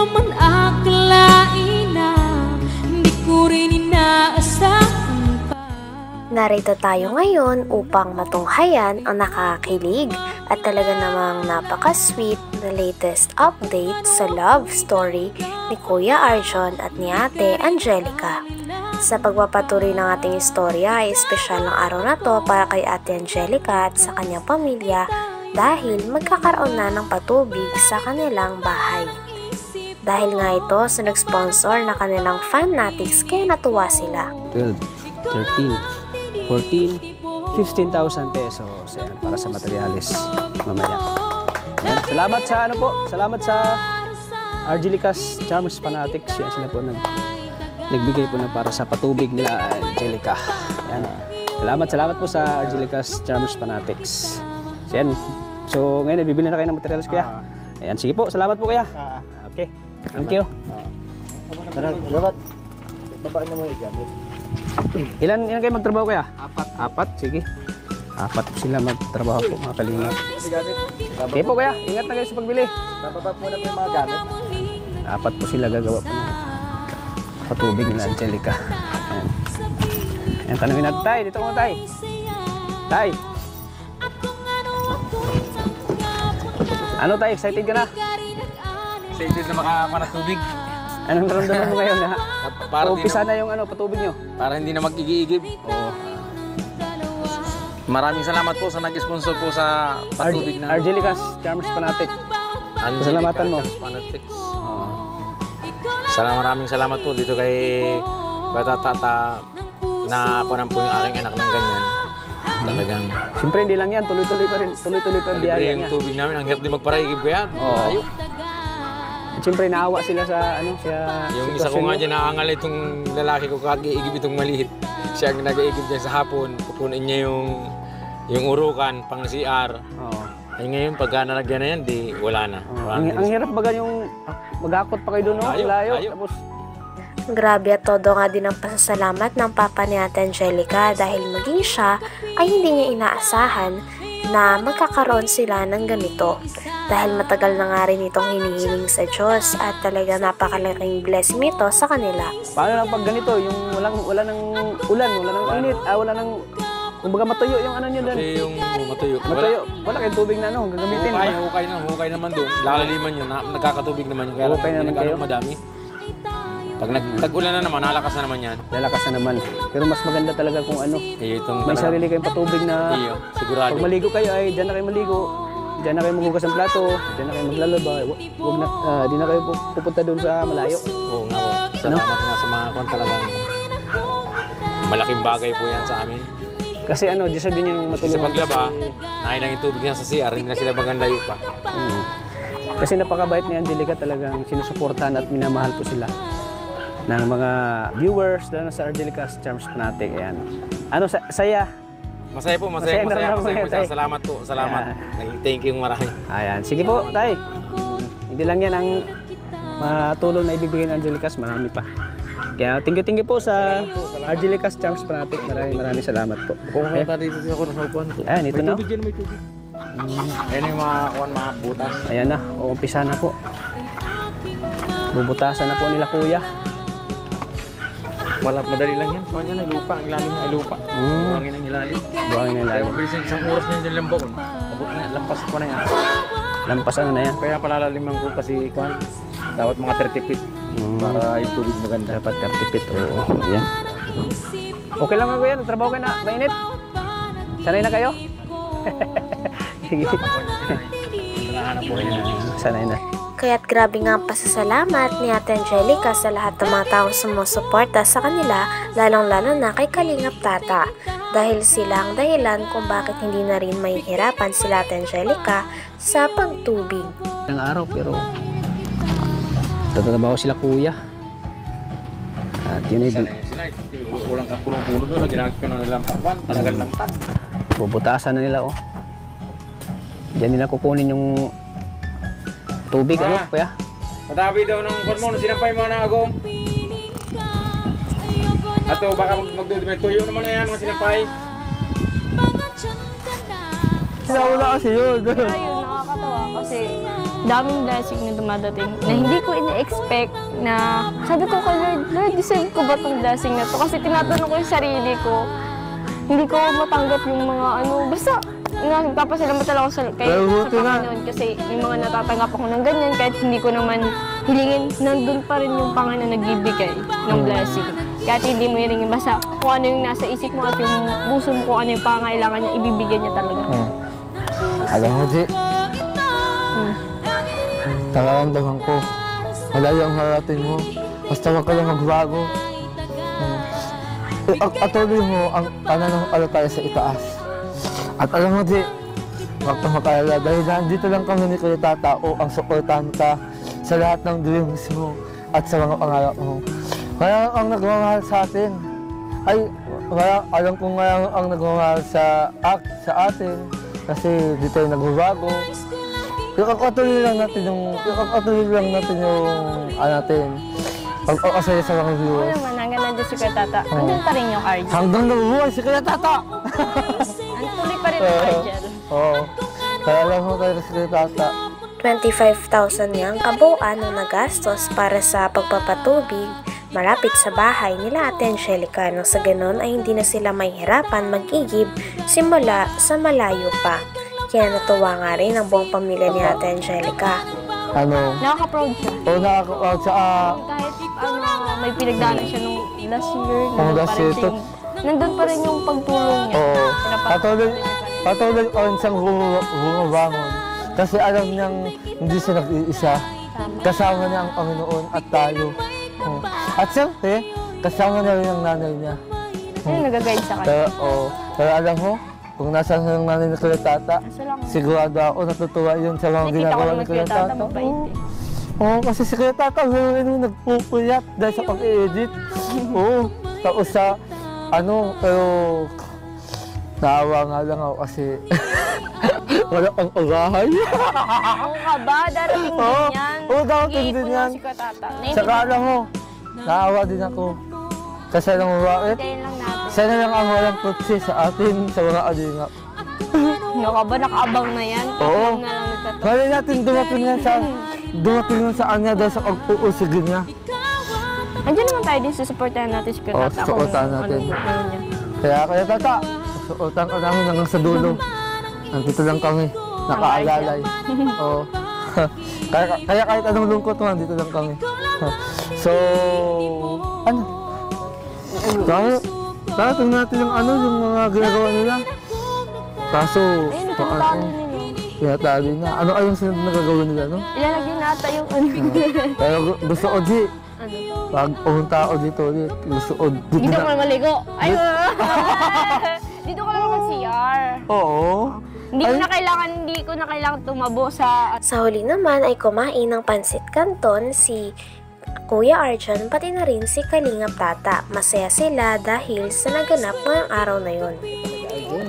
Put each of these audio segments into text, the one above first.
naman akalain na hindi ko rin inaasahan pa. Narito tayo ngayon upang matunghayan ang nakakakilig at talaga namang napaka-sweet na latest update sa love story ni Kuya Arjon at ni Ate Angelica. Sa pagpapatuloy ng ating istorya ay espesyal ng araw na to para kay Ate Angelica at sa kanyang pamilya dahil magkakaroon na ng patubig sa kanilang bahay. Dahil nga ito sa nag-sponsor na kanilang fanatics kaya natuwa sila. 12, 13, 14, 15,000 pesos yan, para sa materialis mamaya. Yan. Salamat sa ano po, salamat sa Argelicas Charms Fanatics. Yan sila po nagbigay po na para sa patubig nila Angelica. Yan. Salamat po sa Argelicas Charms Fanatics. Yan. So ngayon bibili na kayo ng materialis kuya. Ayan, sige po, salamat po kuya. Okay. Thank you. Salamat. Babaan na mo yung gamit. Ilan kayo magtrabaho kuya? Apat, sige. Apat po sila magtrabaho po mga kalingap. Okay po kuya, ingat na kayo sa pagbili. Bababa muna po yung mga gamit. Apat po sila gagawa po ng patubig nila Angelica. Ayan. Ayan, tanungin natin tay, dito mo tay. Tay. Ano tay, excited ka na? Excited na makakuha ng tubig. Anong naramdaman mo ngayon ha? Para umpisa na yung patubig nyo. Para hindi na mag-igigib. Oo. Maraming salamat po sa nag-sponsor po sa patubig na Argelicas Charms Fanatic. Pasalamatan mo. Fanatics. Maraming salamat po dito kay Batatata na ako po yung aking anak ng ganyan. Talagang siyempre hindi lang yan, tuloy-tuloy pa rin, tuloy-tuloy pa biyaya niya. yung tubig namin, ang hirap din magparaigib ko yan. Oo. Siyempre naawa sila sa yung isa ko nga dyan naangal itong lalaki ko kag-iigib itong maliit. Siya ang nag-iigib dyan sa hapon, pupunin niya yung urukan, pang CR. Oo. Ay ngayon, pagka nalagyan na yan, di wala na. Ang hirap baga yung mag-akot pa kayo doon, no? Layo. Tapos Grabe at todo nga din ang pasasalamat ng papa ni Ate Angelica dahil maging siya ay hindi niya inaasahan na magkakaroon sila ng ganito. Dahil matagal na nga rin itong hinihiling sa Diyos at talaga napakalaking blessing nito sa kanila. paano lang pag ganito, yung wala nang ulan, wala nang init, wala nang kumbaga matuyo yung ano nyo doon. Kasi yung matuyo. Wala kayong tubig na ano, gagamitin. Hukay naman doon. Lalaliman yun, nagkakatubig naman yun. Kaya Hukay naman kayo? Madami. Pag tag-ulan na naman, nalakas na naman yan. Lalakas na naman. Pero mas maganda talaga kung ano, may sarili kayong patubig na sigurado. pag maligo kayo ay dyan na kayo maligo, dyan na kayo maghugas ng plato, dyan na kayo maglalaba, di na kayo pupunta doon sa malayo. Oo nga po. Salamat nga sa mga kwan talagang malaking bagay po yan sa amin. Kasi ano, di sabihin yung matulungan. Sa paglaba, nailang yung tubig niya sa CR, hindi na sila magandayo pa. Kasi napakabait ni Angelica, talagang sinusuportahan at minamahal po sila ng mga viewers, lalo na sa Argelicas Charms Fanatic. Ayan. Ano, saya? Masaya po. Salamat po. Salamat. Thank you marami. Ayan. Sige po, tay. Hindi lang yan ang matulong na ibibigay ng Argelicas, marami pa. Kaya tinggi-tinggi po sa Argelicas Charms Fanatic. Maraming salamat po. Kung punta dito ako sa upuan ko. Ayan, ito na. May tubig. Ayan yung mga butas. Ayan na, uumpisa na po. Bubutasan na po nila kuya. Madali lang yan. So, yan ay lupa. Ang ilalim ay lupa. Buhangin ang ilalim. Buhangin ang ilalim. Mabilis yung isang oras na yung lambaon. Lampas ko na yan. Lampas ano na yan? Kaya palalaliman ko kasi kwan. Dapat mga 30 feet. Para yung tubig maganda. Dapat 30 feet. Oo. Ayan. Okay lang nga kuya. Nagtrabaho kayo na. Mainit. Sanay na kayo? Sige. Sanay na. Kaya't grabe nga ang pasasalamat ni Ate Angelica sa lahat ng mga taong sumusuporta sa kanila, lalong-lalo na kay Kalingap Tata. Dahil sila ang dahilan kung bakit hindi na rin mahihirapan sila Ate Angelica sa pagtubig. Ilang araw pero tatrabaho sila kuya. At yun ay Ulang ka pulong-pulong doon. Ginagap ko na nilang pakwan. Talagang lampan. bubutasan na nila oh. Diyan nila kukunin yung tubig, ano kuya? Matabi daw ng kwan mo, sinampay mo na agong. Ato, baka magdudumay. Tuyo naman na yan mga sinampay. Sinauna kasi yun. Ayun, nakakatawa kasi daming blessing na dumadating na hindi ko ini-expect na sabi ko kay Lord, deserve ko ba tong blessing na to? Kasi tinatanong ko yung sarili ko, hindi ko matanggap yung mga basta nagpapasalamat talaga ako sa Panginoon kasi may mga natatanggap ako ng ganyan kahit hindi ko naman hilingin, nandun pa rin yung Panginoon na nagbibigay ng blessing. Kahit hindi mo hilingin, basta kung ano yung nasa isip mo at yung puso mo, kung ano yung pangailangan niya, ibibigay niya talaga. Alam mo, G, nararamdaman ko, malayo ang harating mo, basta wag ka lang magbago. Atuloy mo ang pananampalataya tayo sa itaas. At alam mo, G, wag kang makalala dahil nandito lang kami ni Kuya Tata o ang suportahan ka sa lahat ng dreams mo at sa mga pangarap mo. Kaya ang nagmamahal sa atin, alam kong ang nagmamahal sa atin kasi dito ay nagbabago. Patuloy lang natin yung pag-asaya sa mga viewers. Oo naman, hanggang nandiyan si Kuya Tata. Nandun pa rin yung Argel. Hanggang nabubuhay si Kuya Tata! Tuloy pa rin yung Argel. Oo. Kaya alam mo tayo si Kuya Tata. 25,000 niyang kabuuan ang nagastos para sa pagpapatubig malapit sa bahay nila Ate Angelica nang sa ganon ay hindi na sila mahihirapan mag-igib simula sa malayo pa. Kaya natuwa nga rin ang buong pamilya ni Ate Angelica. Nakaka-proud siya. Oo, nakaka-proud siya. Kahit may pinagdaanan siya nung last year, nandun pa rin yung pagtulong niya. Oo. Patuloy pa rin siyang bumabangon. Kasi alam niyang hindi siya nag-iisa. Kasama niya ang Panginoon at tayo. At siyempre, kasama na rin ang nanay niya. Nag-guide sa kanya. Pero alam mo, kung nasaan ang nanay ni Kuya Tata, sigurado ako natutuwa yun sa mga ginagawa ni Kuya Tata. Oo, kasi si Kuya Tata, nagpupuyat dahil sa pag-i-edit. Oo, tapos sa pero naawa nga lang ako kasi wala pang ugahay. Oo ka ba? Darating din yan. Oo, darating din yan. Saka alam mo, naawa din ako. Kasi alam mo bakit? Sana lang ang walang putsi sa atin, sa mga alingap. Ka ba? Nakaabang na yan? Oo. Kaya natin dumating yan sa kanya dahil sa pag-uusigin niya. Andiyan naman tayo din, susuportahan natin si Kuya Tata. Oo, susuportahan natin. Kaya Tata, susuportahan ka namin hanggang sa dulo. Nandito lang kami, nakaalalay. Oo. Kaya kahit anong lungkot mo, nandito lang kami. So, Tingnan natin yung yung mga ginagawa nila. Kaso, tinatali na. Ano ayong sunod na gagawin nila, no? Ilalagyan nata yung Pero gusto ko, G. Pag pumunta ako dito ulit, gusto ko. Dito ko na maligo. Dito ko na mag-CR. Oo. Hindi ko na kailangan tumabo sa... Sa huli naman ay kumain ng pansit canton si Kuya Arjan pati na rin si Kalingap Tata. Masaya sila dahil sa naganap ng araw na yun.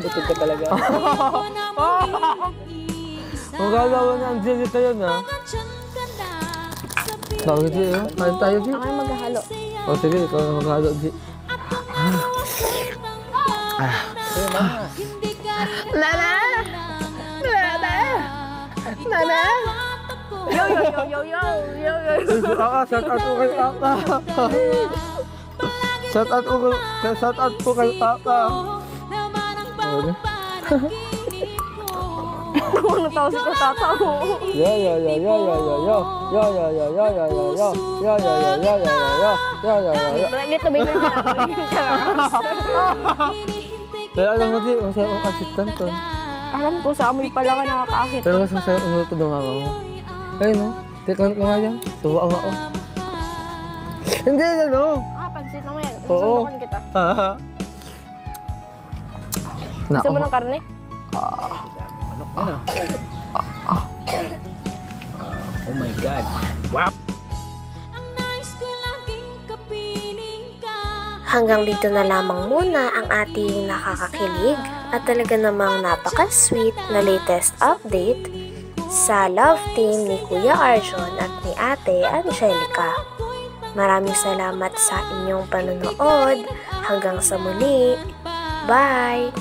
Butog ka talaga. Magagawa na ang Angelica yun, ha? Bakit, G? Kain tayo, G? Ako na maghahalo. O, sige, ikaw na maghahalo, G. Nana! Yo! Shout out po kay Papa. Shout out po kay Papa. Ano tao si Kuya Tata? Yo. Dito ba yun? Pero alam mo, Di, masaya kong assistant to. Alam ko, sa amoy pala ka nakakaakit. Pero mas masaya kong luto ng mama mo. Ayun, no? Tikman ko nga yan. Tuwa nga ako. Hindi, ano? Pansit naman yan. Oo. Susubukan kita. Nako. Gusto mo ng karne? Oh my God. Wow! Hanggang dito na lamang muna ang ating nakakakilig at talaga namang napaka-sweet na latest update sa love team ni Kuya Arjon at ni Ate Angelica. Maraming salamat sa inyong panonood. Hanggang sa muli. Bye!